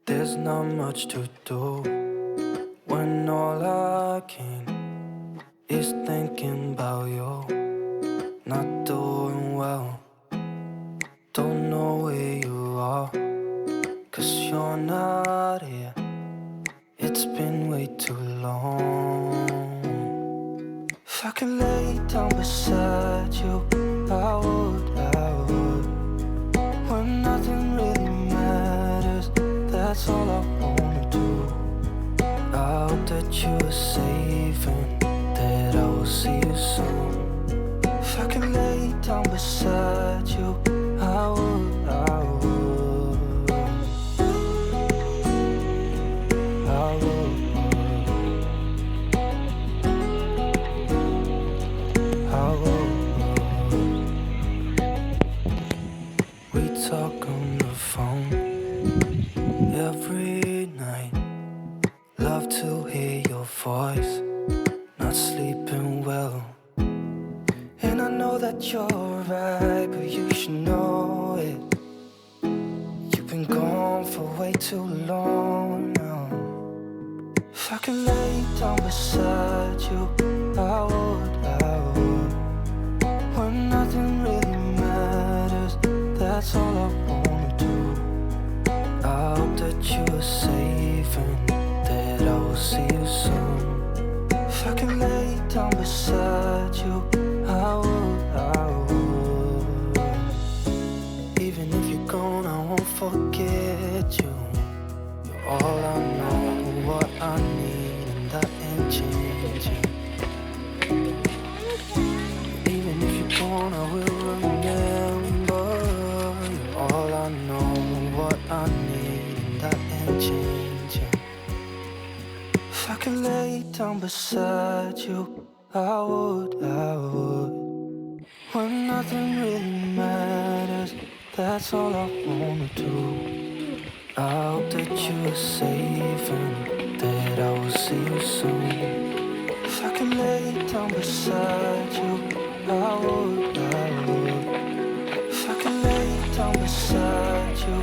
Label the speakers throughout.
Speaker 1: There's not much to do when all I can is thinking about you. Not doing well, don't know where you are, 'cause you're not here. It's been way too long. If I could lay down beside you, I would, when nothing really matters. That's all I wanna do. I hope that you are safe and that I will see you soon. If I could lay down beside you, I would, I would, I would, I would. We talk on the phone every night. Love to hear your voice. Not sleeping well, and I know that you're right, but you should know it. You've been gone for way too long now. If I could lay down beside you, I would, I would. When nothing really matters, that's all I wanna do. I hope that you are safe and that I will see you soon. If I could lay down beside you, I would, I would. Even if you're gone, I won't forget you. You're all I know, what I need, and that ain't changing. Even if you're gone, I will remember. You're all I know, what I need, and that ain't changing. If I could lay down beside you, I would, I would. When nothing really matters, that's all I wanna do. I hope that you are safe and that I will see you soon. If I could lay down beside you, I would, I would. If I could lay down beside you,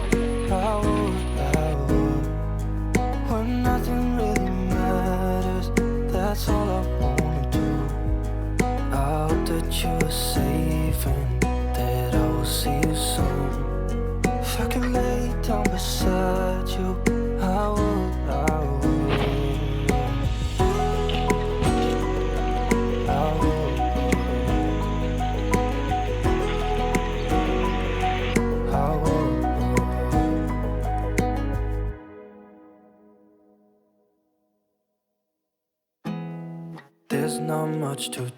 Speaker 1: I would, I would. When nothing really matters, that's all I wanna do. I hope that you are safe and that I will see you soon. If I could lay down beside you, I would, I would, I would, I would. There's not much to